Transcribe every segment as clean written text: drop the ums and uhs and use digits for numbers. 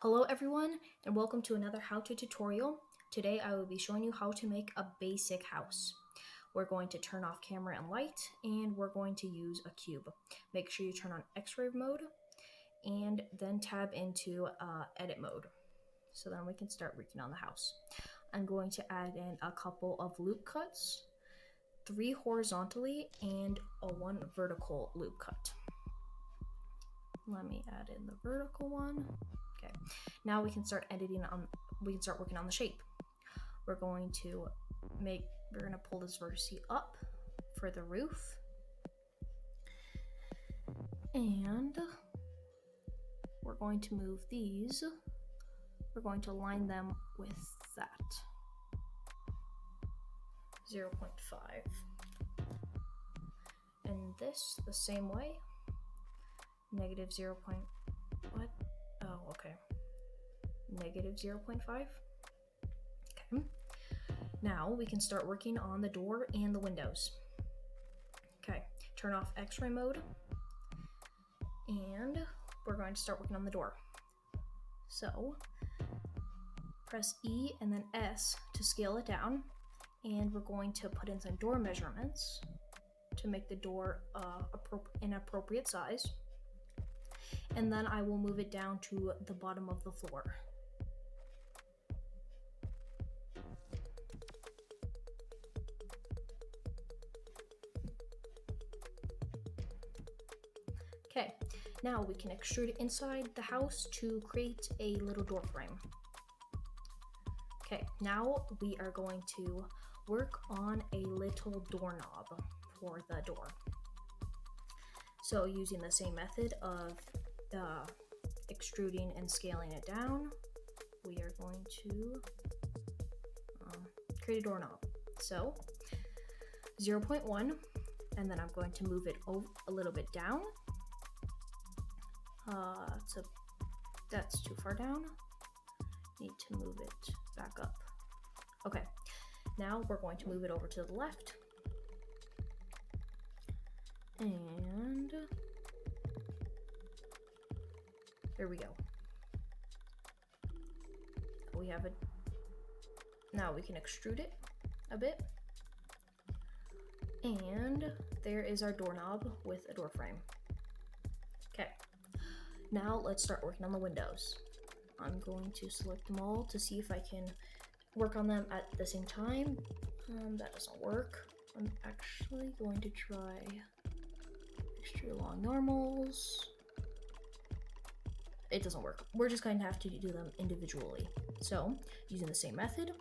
Hello everyone and welcome to another how-to tutorial. Today I will be showing you how to make a basic house. We're going to turn off camera and light and we're going to use a cube. Make sure you turn on X-ray mode and then tab into edit mode. So then we can start working on the house. I'm going to add in a couple of loop cuts, 3 horizontally and a 1 vertical loop cut. Let me add in the vertical one. Okay, now we can start working on the shape. We're going to pull this vertex up for the roof. And we're going to move these. We're going to line them with that. 0.5. And this the same way. Negative 0. What? Oh, okay. Negative 0.5. Okay. Now we can start working on the door and the windows. Okay, turn off X-ray mode. And we're going to start working on the door. So, press E and then S to scale it down. And we're going to put in some door measurements to make the door an appropriate size. And then I will move it down to the bottom of the floor. Okay, now we can extrude inside the house to create a little door frame. Okay, now we are going to work on a little doorknob for the door. So using the same method of extruding and scaling it down, we are going to create a doorknob. So 0.1, and then I'm going to move it a little bit down. That's too far down. Need to move it back up. Okay, now we're going to move it over to the left. And there we go. We have it. Now we can extrude it a bit. And there is our doorknob with a door frame. Okay, now let's start working on the windows. I'm going to select them all to see if I can work on them at the same time. That doesn't work. I'm actually going to try extrude along normals. It doesn't work. We're just going to have to do them individually. So, using the same method,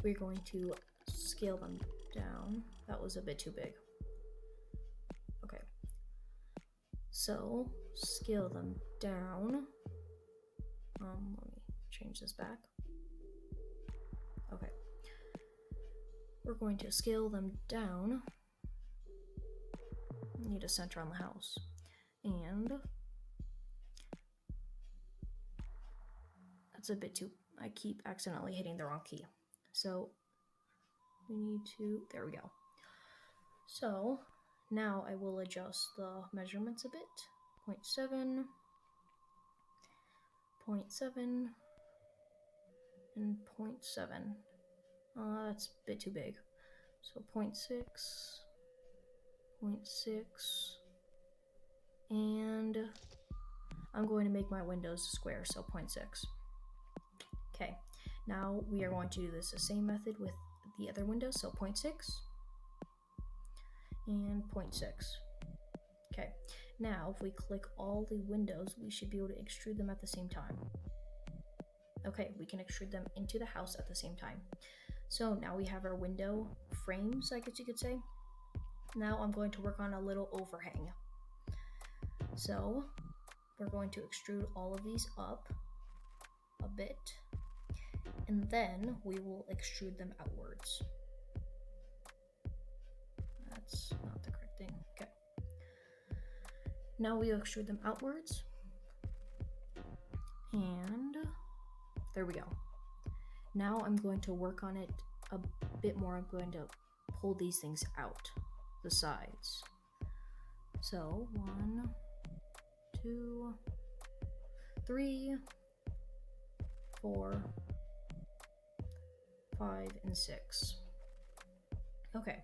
we're going to scale them down. That was a bit too big. Okay. So, scale them down. Let me change this back. Okay. We're going to scale them down. Need a center on the house. And that's a bit too, I keep accidentally hitting the wrong key. So we need to, there we go. So now I will adjust the measurements a bit. 0.7, 0.7, and 0.7. That's a bit too big. So 0.6, 0.6, and I'm going to make my windows square, so 0.6. Okay, now we are going to do this the same method with the other windows, so 0.6 and 0.6. Okay, now if we click all the windows, we should be able to extrude them at the same time. Okay, we can extrude them into the house at the same time. So now we have our window frames, I guess you could say. Now I'm going to work on a little overhang. So we're going to extrude all of these up a bit, and then we will extrude them outwards. That's not the correct thing. Okay. Now we extrude them outwards, and there we go. Now I'm going to work on it a bit more. I'm going to pull these things out, the sides. So 1, 2, 3, 4, 5, and 6. Okay,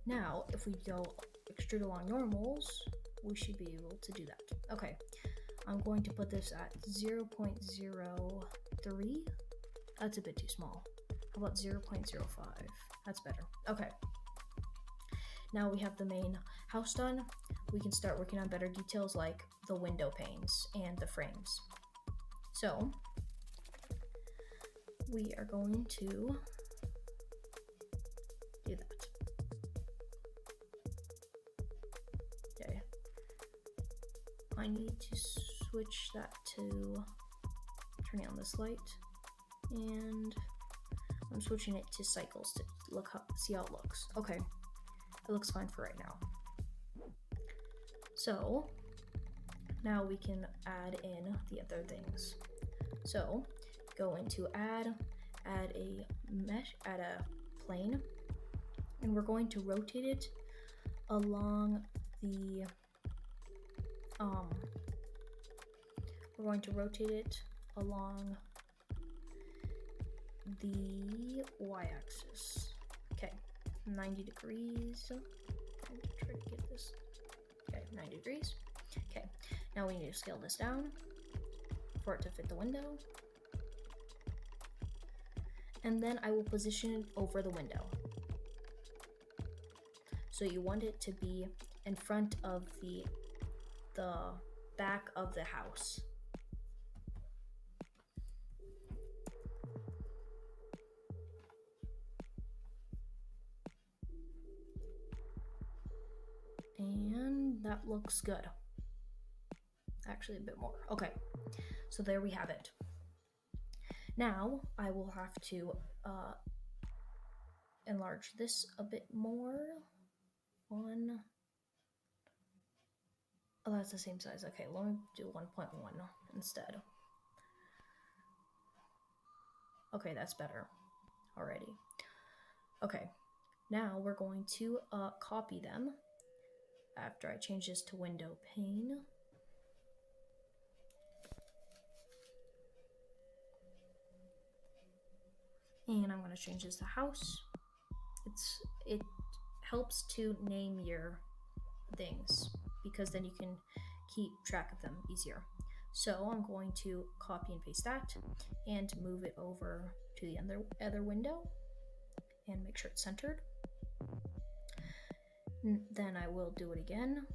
now if we go extrude along normals, we should be able to do that. Okay, I'm going to put this at 0.03. That's a bit too small. How about 0.05? That's better. Okay. Now we have the main house done. We can start working on better details like the window panes and the frames. So we are going to do that. Okay. I need to switch that to turning on this light, and I'm switching it to cycles to see how it looks. Okay, it looks fine for right now. So now we can add in the other things. So go into add a mesh, add a plane, and we're going to rotate it along the y-axis. Okay, 90 degrees. I'm going to try to get this. Okay, 90 degrees. Okay, now we need to scale this down for it to fit the window. And then I will position it over the window. So you want it to be in front of the back of the house. And that looks good. Actually, a bit more. Okay, so there we have it. Now I will have to enlarge this a bit more. Oh, that's the same size. Okay, let me do 1.1 instead. Okay, that's better already. Okay, now we're going to copy them after I change this to window pane. And I'm going to change this to house. It helps to name your things because then you can keep track of them easier. So I'm going to copy and paste that and move it over to the other window and make sure it's centered. Then I will do it again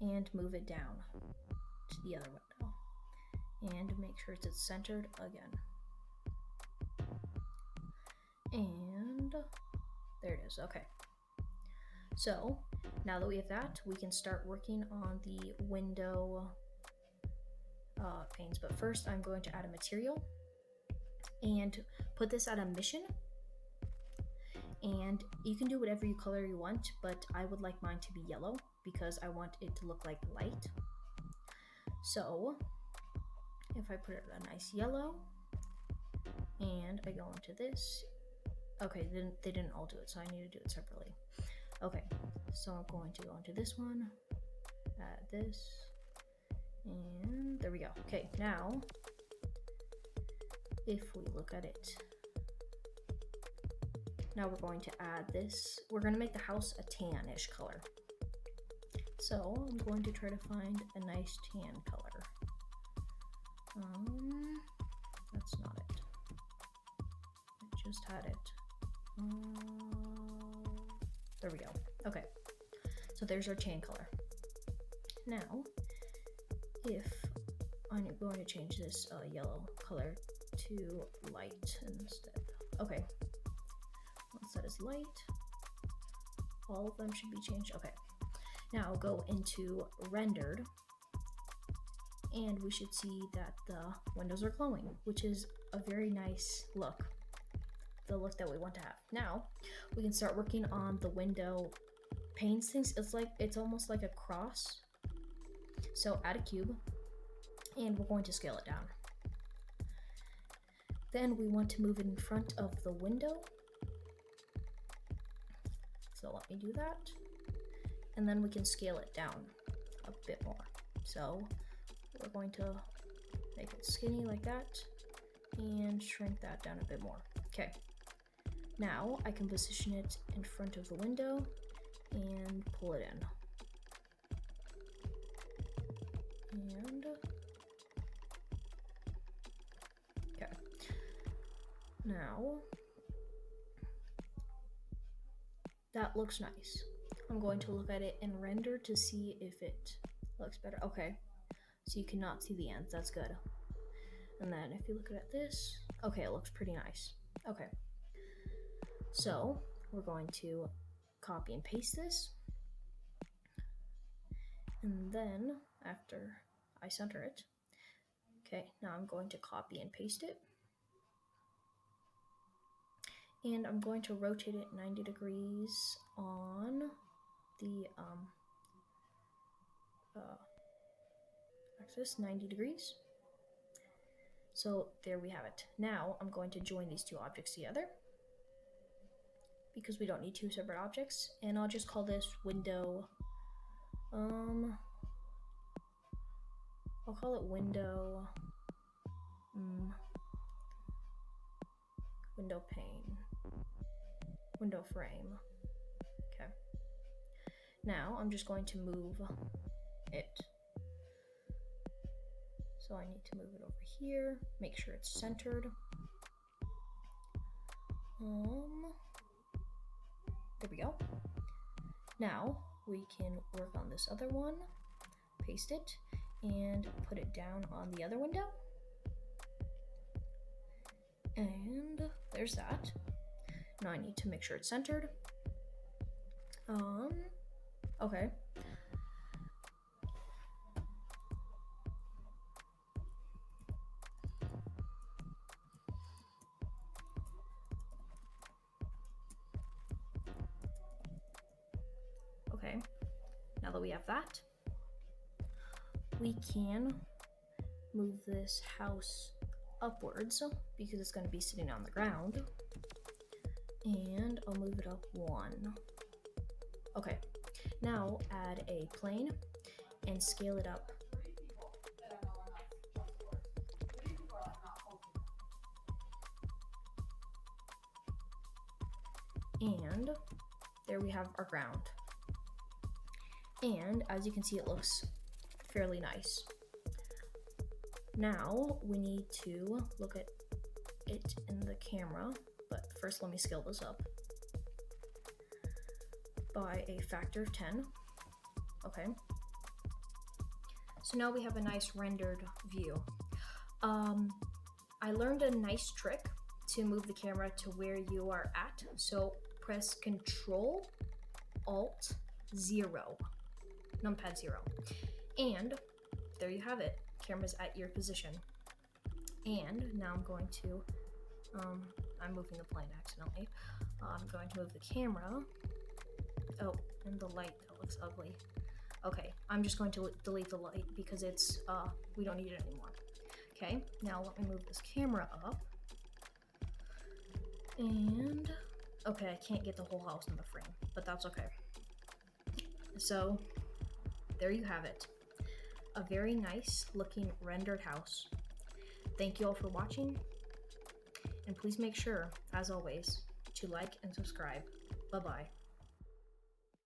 and move it down to the other window and make sure it's centered again. And there it is. Okay. So now that we have that, we can start working on the window panes. But first, I'm going to add a material and put this at a mission. And you can do whatever color you want, but I would like mine to be yellow because I want it to look like light. So if I put it a nice yellow and I go into this, okay, they didn't all do it, so I need to do it separately. Okay, so I'm going to go into this one, add this, and there we go. Okay, now if we look at it, now we're going to add this. We're going to make the house a tan-ish color. So I'm going to try to find a nice tan color. That's not it. I just had it. There we go. Okay, so there's our tan color. Now, if I'm going to change this yellow color to light instead. Okay, once that is light, all of them should be changed. Okay, now go into rendered, and we should see that the windows are glowing, which is a very nice look. The look that we want to have. Now we can start working on the window panes things. It's almost like a cross. So add a cube, and we're going to scale it down. Then we want to move it in front of the window. So let me do that. And then we can scale it down a bit more. So we're going to make it skinny like that, and shrink that down a bit more. Okay, now I can position it in front of the window and pull it in. And okay, now that looks nice. I'm going to look at it in render to see if it looks better. Okay, so you cannot see the ends, that's good. And then if you look at this, okay, it looks pretty nice. Okay, so we're going to copy and paste this. And then after I center it, okay, now I'm going to copy and paste it. And I'm going to rotate it 90 degrees on the axis, 90 degrees. So there we have it. Now I'm going to join these two objects together because we don't need two separate objects. And I'll just call this window, I'll call it window, window pane, window frame. Okay. Now I'm just going to move it. So I need to move it over here, make sure it's centered. There we go. Now we can work on this other one, paste it, and put it down on the other window. And there's that. Now I need to make sure it's centered. Okay. Okay, now that we have that, we can move this house upwards because it's going to be sitting on the ground. And I'll move it up one. Okay, now add a plane and scale it up. And there we have our ground. And as you can see, it looks fairly nice. Now we need to look at it in the camera, but first let me scale this up by a factor of 10. Okay. So now we have a nice rendered view. I learned a nice trick to move the camera to where you are at. So press Control Alt 0, numpad 0. And there you have it. Camera's at your position. And now I'm going to, I'm moving the plane accidentally. I'm going to move the camera. Oh, and the light, that looks ugly. Okay, I'm just going to delete the light because it's, we don't need it anymore. Okay, now let me move this camera up. And, okay, I can't get the whole house in the frame, but that's okay. So, there you have it. A very nice looking rendered house. Thank you all for watching, and please make sure, as always, to like and subscribe. Bye-bye.